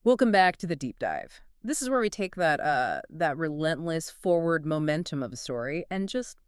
Welcome back to the deep dive. This is where we take that relentless forward momentum of a story and just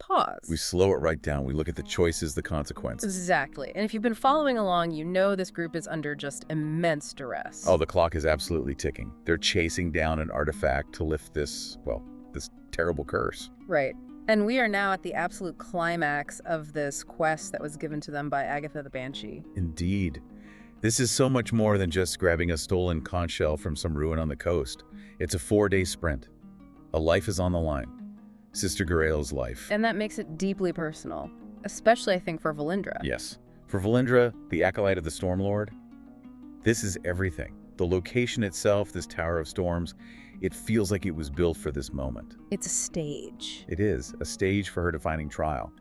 We pause. slow it right down. We look at the choices, the consequences. Exactly. And if you've been following along, you know this group is under just immense duress. Oh, the clock is absolutely ticking. They're chasing down an artifact to lift this, well, this terrible curse. Right. And we are now at the absolute climax of this quest that was given to them by Agatha the Banshee. Indeed. This is so much more than just grabbing a stolen conch shell from some ruin on the coast. It's a 4-day sprint. A life is on the line. Sister Garael's life. And that makes it deeply personal, especially, I think, for Valindra. Yes. For Valindra, the acolyte of the Stormlord, this is everything. The location itself, this Tower of Storms, it feels like it was built for this moment. It's a stage. It is a stage for her defining trial.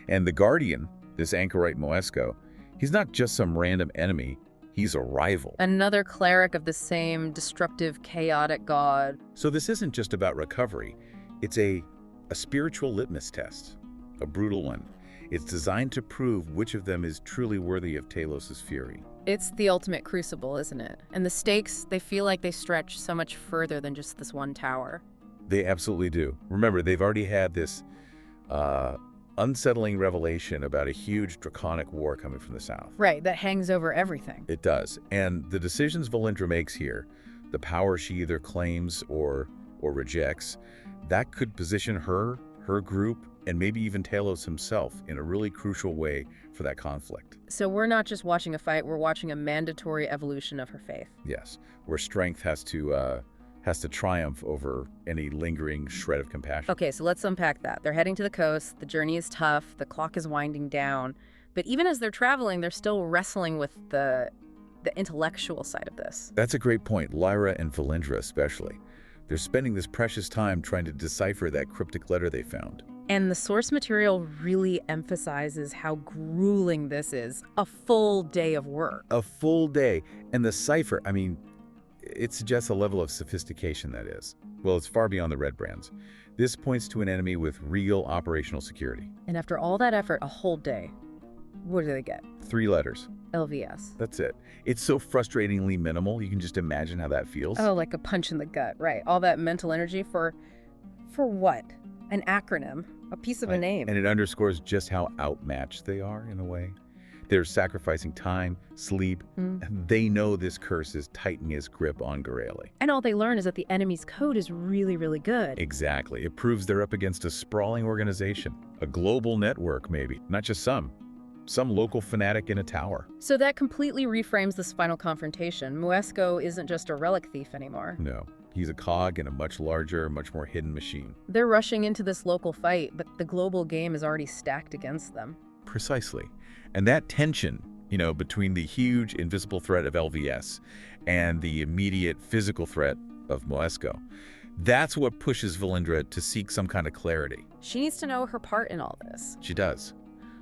And the Guardian, this anchorite Moesko, he's not just some random enemy, he's a rival. Another cleric of the same destructive, chaotic god. So this isn't just about recovery. It's a spiritual litmus test, a brutal one. It's designed to prove which of them is truly worthy of Talos' fury. It's the ultimate crucible, isn't it? And the stakes, they feel like they stretch so much further than just this one tower. They absolutely do. Remember, they've already had this unsettling revelation about a huge draconic war coming from the south. Right, that hangs over everything. It does. And the decisions Valindra makes here, the power she either claims or rejects, that could position her group, and maybe even Talos himself in a really crucial way for that conflict. So we're not just watching a fight, we're watching a mandatory evolution of her faith. Yes, where strength has to triumph over any lingering shred of compassion. Okay, so let's unpack that. They're heading to the coast, the journey is tough, the clock is winding down, but even as they're traveling, they're still wrestling with the intellectual side of this. That's a great point, Lyra and Valindra especially. They're spending this precious time trying to decipher that cryptic letter they found. And the source material really emphasizes how grueling this is. A full day of work. A full day. And the cipher, I mean, it suggests a level of sophistication that is. Well, it's far beyond the red brands. This points to an enemy with real operational security. And after all that effort, a whole day, what do they get? 3 letters. LVS. That's it. It's so frustratingly minimal, you can just imagine how that feels. Oh, like a punch in the gut, right. All that mental energy for what? An acronym, a piece of a name. And it underscores just how outmatched they are in a way. They're sacrificing time, sleep, and they know this curse is tightening its grip on Garaele. And all they learn is that the enemy's code is really, really good. Exactly. It proves they're up against a sprawling organization, a global network maybe, not just some local fanatic in a tower. So that completely reframes this final confrontation. Moesko isn't just a relic thief anymore. No, he's a cog in a much larger, much more hidden machine. They're rushing into this local fight, but the global game is already stacked against them. Precisely. And that tension, between the huge invisible threat of LVS and the immediate physical threat of Moesko, that's what pushes Valindra to seek some kind of clarity. She needs to know her part in all this. She does.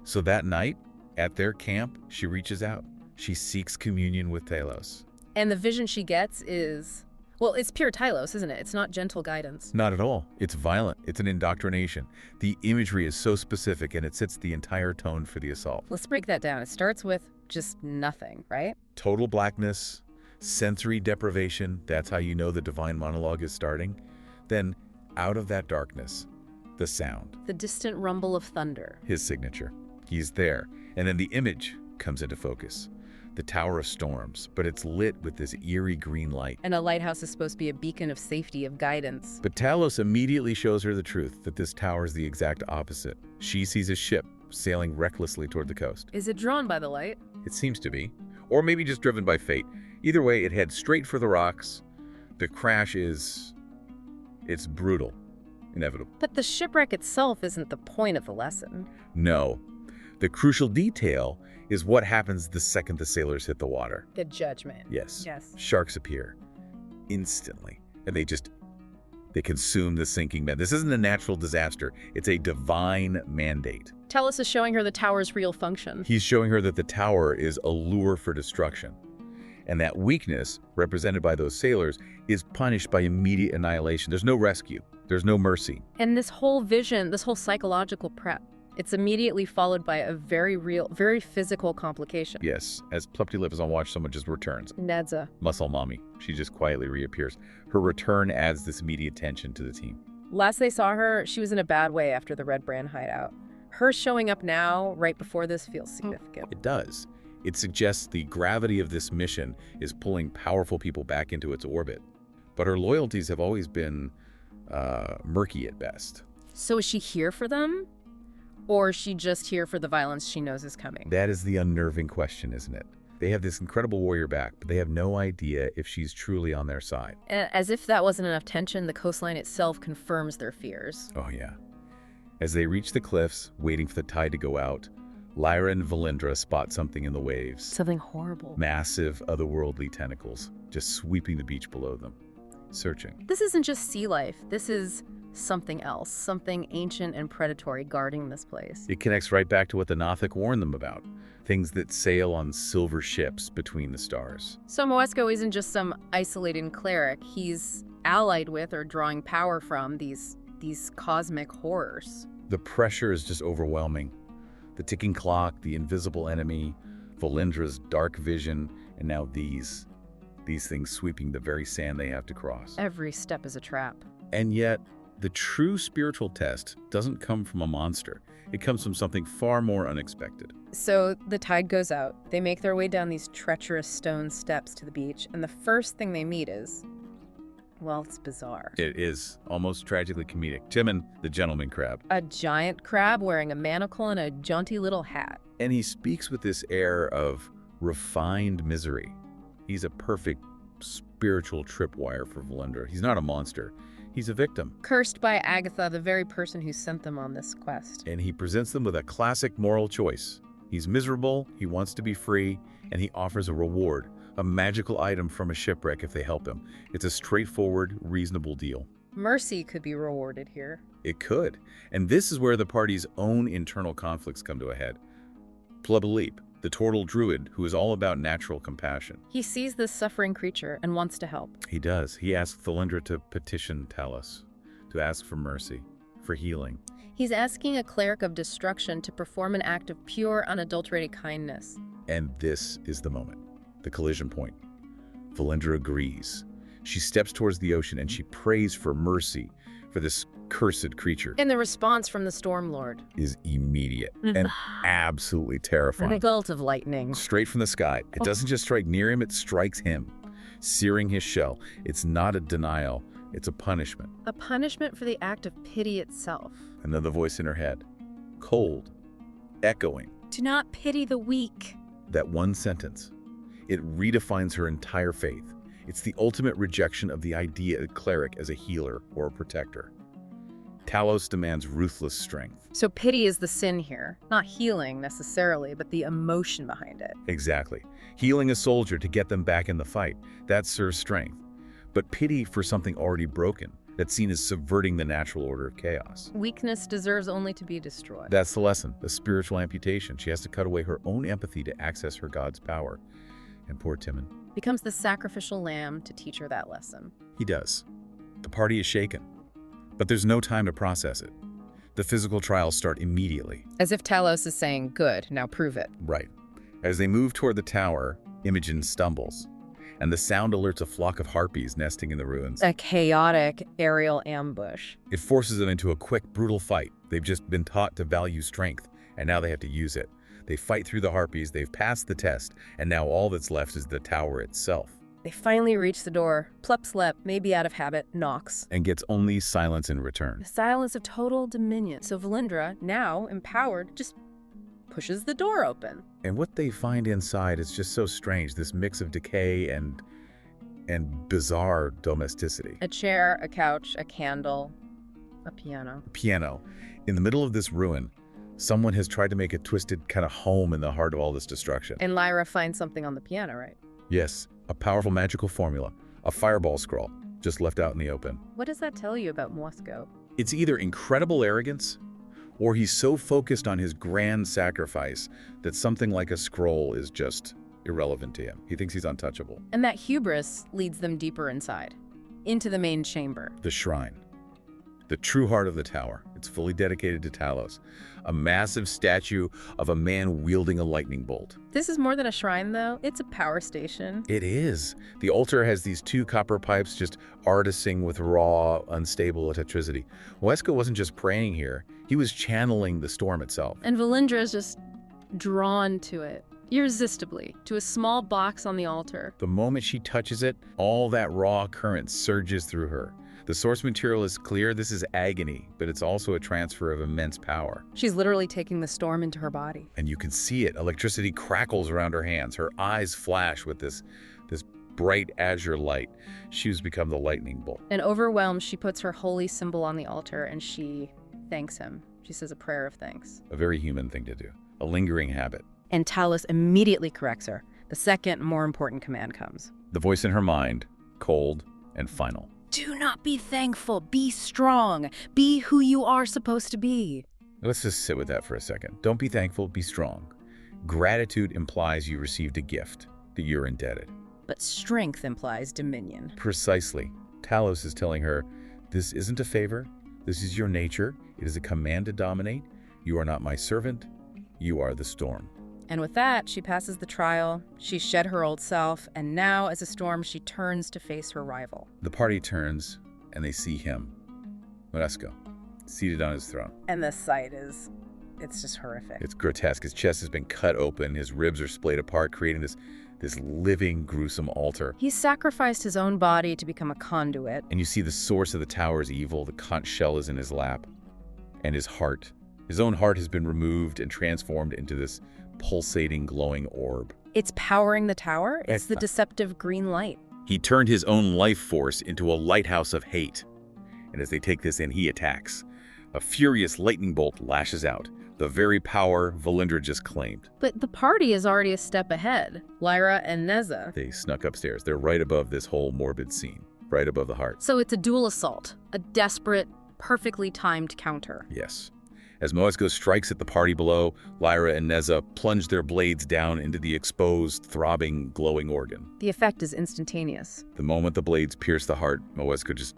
So that night, at their camp, she reaches out. She seeks communion with Talos. And the vision she gets is, well, it's pure Talos, isn't it? It's not gentle guidance. Not at all. It's violent. It's an indoctrination. The imagery is so specific, and it sets the entire tone for the assault. Let's break that down. It starts with just nothing, right? Total blackness, sensory deprivation. That's how you know the divine monologue is starting. Then, out of that darkness, the sound. The distant rumble of thunder. His signature. He's there. And then the image comes into focus. The Tower of Storms, but it's lit with this eerie green light. And a lighthouse is supposed to be a beacon of safety, of guidance. But Talos immediately shows her the truth, that this tower is the exact opposite. She sees a ship sailing recklessly toward the coast. Is it drawn by the light? It seems to be. Or maybe just driven by fate. Either way, it heads straight for the rocks. The crash it's brutal. Inevitable. But the shipwreck itself isn't the point of the lesson. No. The crucial detail is what happens the second the sailors hit the water. The judgment. Yes. Yes. Sharks appear instantly, and they consume the sinking men. This isn't a natural disaster. It's a divine mandate. Talos is showing her the tower's real function. He's showing her that the tower is a lure for destruction. And that weakness, represented by those sailors, is punished by immediate annihilation. There's no rescue. There's no mercy. And this whole vision, this whole psychological prep, It's immediately followed by a very real, very physical complication. Yes, as Plepty is on watch, someone just returns. Nedza. Muscle Mommy. She just quietly reappears. Her return adds this immediate tension to the team. Last they saw her, she was in a bad way after the Red Brand hideout. Her showing up now, right before this, feels significant. It does. It suggests the gravity of this mission is pulling powerful people back into its orbit. But her loyalties have always been murky at best. So is she here for them? Or is she just here for the violence she knows is coming? That is the unnerving question, isn't it? They have this incredible warrior back, but they have no idea if she's truly on their side. As if that wasn't enough tension, the coastline itself confirms their fears. Oh, yeah. As they reach the cliffs, waiting for the tide to go out, Lyra and Valindra spot something in the waves. Something horrible. Massive, otherworldly tentacles just sweeping the beach below them, searching. This isn't just sea life. This is something else, something ancient and predatory guarding this place. It connects right back to what the Nothic warned them about, things that sail on silver ships between the stars. So Moesko isn't just some isolated cleric. He's allied with or drawing power from these cosmic horrors. The pressure is just overwhelming. The ticking clock, the invisible enemy, Valindra's dark vision, and now these things sweeping the very sand they have to cross. Every step is a trap. And yet, the true spiritual test doesn't come from a monster. It comes from something far more unexpected. So the tide goes out. They make their way down these treacherous stone steps to the beach, and the first thing they meet is, well, it's bizarre. It is almost tragically comedic. Timon, the gentleman crab. A giant crab wearing a manacle and a jaunty little hat. And he speaks with this air of refined misery. He's a perfect spiritual tripwire for Valindra. He's not a monster. He's a victim. Cursed by Agatha, the very person who sent them on this quest. And he presents them with a classic moral choice. He's miserable, he wants to be free, and he offers a reward, a magical item from a shipwreck if they help him. It's a straightforward, reasonable deal. Mercy could be rewarded here. It could. And this is where the party's own internal conflicts come to a head. Plebalip, the turtle druid who is all about natural compassion. He sees this suffering creature and wants to help. He does. He asks Valindra to petition Talos, to ask for mercy, for healing. He's asking a cleric of destruction to perform an act of pure, unadulterated kindness. And this is the moment, the collision point. Valindra agrees. She steps towards the ocean and she prays for mercy for this cursed creature. And the response from the Storm Lord is immediate and absolutely terrifying. A bolt of lightning. Straight from the sky. It doesn't just strike near him, it strikes him, searing his shell. It's not a denial, it's a punishment. A punishment for the act of pity itself. Another voice in her head, cold, echoing. Do not pity the weak. That one sentence, it redefines her entire faith. It's the ultimate rejection of the idea of a cleric as a healer or a protector. Talos demands ruthless strength. So pity is the sin here. Not healing necessarily, but the emotion behind it. Exactly. Healing a soldier to get them back in the fight, that serves strength. But pity for something already broken, that's seen as subverting the natural order of chaos. Weakness deserves only to be destroyed. That's the lesson, the spiritual amputation. She has to cut away her own empathy to access her god's power. And poor Timon becomes the sacrificial lamb to teach her that lesson. He does. The party is shaken. But there's no time to process it. The physical trials start immediately. As if Talos is saying, good, now prove it. Right. As they move toward the tower, Imogen stumbles, and the sound alerts a flock of harpies nesting in the ruins. A chaotic aerial ambush. It forces them into a quick, brutal fight. They've just been taught to value strength, and now they have to use it. They fight through the harpies, they've passed the test, and now all that's left is the tower itself. They finally reach the door. Plep-slep, maybe out of habit, knocks. And gets only silence in return. The silence of total dominion. So Valindra, now empowered, just pushes the door open. And what they find inside is just so strange, this mix of decay and bizarre domesticity. A chair, a couch, a candle, a piano. Piano. In the middle of this ruin, someone has tried to make a twisted kind of home in the heart of all this destruction. And Lyra finds something on the piano, right? Yes, a powerful magical formula, a fireball scroll, just left out in the open. What does that tell you about Moesko? It's either incredible arrogance, or he's so focused on his grand sacrifice that something like a scroll is just irrelevant to him. He thinks he's untouchable. And that hubris leads them deeper inside, into the main chamber. The shrine. The true heart of the tower. It's fully dedicated to Talos, a massive statue of a man wielding a lightning bolt. This is more than a shrine, though. It's a power station. It is. The altar has these two copper pipes just artising with raw, unstable electricity. Moesko wasn't just praying here. He was channeling the storm itself. And Valindra is just drawn to it, irresistibly, to a small box on the altar. The moment she touches it, all that raw current surges through her. The source material is clear. This is agony, but it's also a transfer of immense power. She's literally taking the storm into her body. And you can see it. Electricity crackles around her hands. Her eyes flash with this bright azure light. She's become the lightning bolt. And overwhelmed, she puts her holy symbol on the altar and she thanks him. She says a prayer of thanks. A very human thing to do. A lingering habit. And Talos immediately corrects her. The second, more important command comes. The voice in her mind, cold and final. Do not be thankful. Be strong. Be who you are supposed to be. Let's just sit with that for a second. Don't be thankful, be strong. Gratitude implies you received a gift, that you're indebted. But strength implies dominion. Precisely. Talos is telling her, this isn't a favor. This is your nature. It is a command to dominate. You are not my servant. You are the storm. And with that, she passes the trial. She shed her old self, and now, as a storm, she turns to face her rival. The party turns, and they see him, Moesko, seated on his throne. And the sight it's just horrific. It's grotesque. His chest has been cut open. His ribs are splayed apart, creating this living, gruesome altar. He sacrificed his own body to become a conduit. And you see the source of the tower's evil. The conch shell is in his lap. And his heart. His own heart has been removed and transformed into this pulsating, glowing orb. It's powering the tower. It's the deceptive green light. He turned his own life force into a lighthouse of hate. And as they take this in, he attacks. A furious lightning bolt lashes out. The very power Valindra just claimed. But the party is already a step ahead. Lyra and Neza. They snuck upstairs. They're right above this whole morbid scene. Right above the heart. So it's a dual assault. A desperate, perfectly timed counter. Yes. As Moesko strikes at the party below, Lyra and Neza plunge their blades down into the exposed, throbbing, glowing organ. The effect is instantaneous. The moment the blades pierce the heart, Moesko just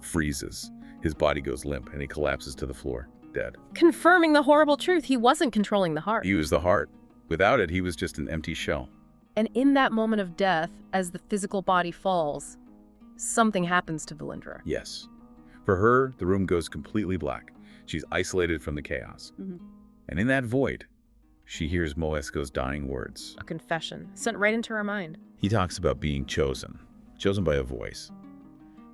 freezes. His body goes limp, and he collapses to the floor, dead. Confirming the horrible truth, he wasn't controlling the heart. He was the heart. Without it, he was just an empty shell. And in that moment of death, as the physical body falls, something happens to Valindra. Yes. For her, the room goes completely black. She's isolated from the chaos. And in that void, she hears Moesko's dying words. A confession, sent right into her mind. He talks about being chosen by a voice.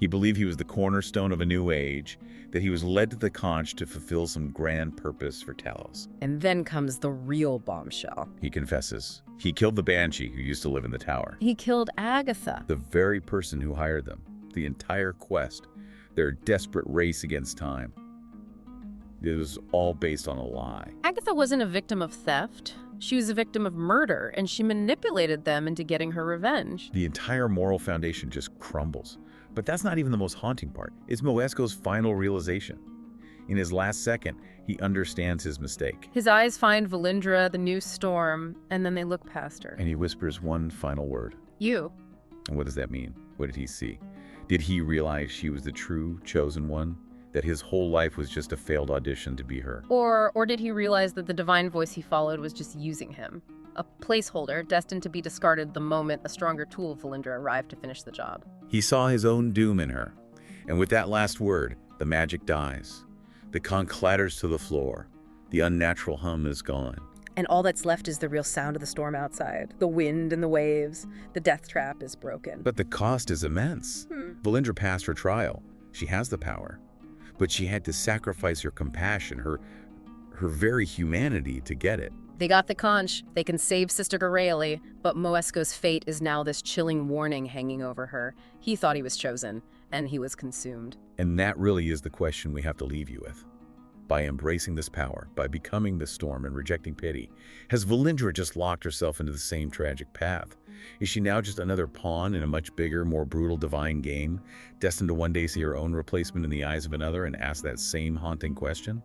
He believed he was the cornerstone of a new age, that he was led to the conch to fulfill some grand purpose for Talos. And then comes the real bombshell. He confesses. He killed the banshee who used to live in the tower. He killed Agatha. The very person who hired them. The entire quest. Their desperate race against time. It was all based on a lie. Agatha wasn't a victim of theft. She was a victim of murder, and she manipulated them into getting her revenge. The entire moral foundation just crumbles. But that's not even the most haunting part. It's Moesko's final realization. In his last second, he understands his mistake. His eyes find Valindra, the new storm, and then they look past her. And he whispers one final word. You. And what does that mean? What did he see? Did he realize she was the true chosen one? That his whole life was just a failed audition to be her? Or did he realize that the divine voice he followed was just using him? A placeholder destined to be discarded the moment a stronger tool of Valindra arrived to finish the job. He saw his own doom in her. And with that last word, the magic dies. The conch clatters to the floor. The unnatural hum is gone. And all that's left is the real sound of the storm outside. The wind and the waves. The death trap is broken. But the cost is immense. Valindra passed her trial. She has the power. But she had to sacrifice her compassion, her very humanity to get it. They got the conch. They can save Sister Garayali, but Moesko's fate is now this chilling warning hanging over her. He thought he was chosen, and he was consumed. And that really is the question we have to leave you with. By embracing this power, by becoming the storm and rejecting pity, has Valindra just locked herself into the same tragic path? Is she now just another pawn in a much bigger, more brutal divine game, destined to one day see her own replacement in the eyes of another and ask that same haunting question?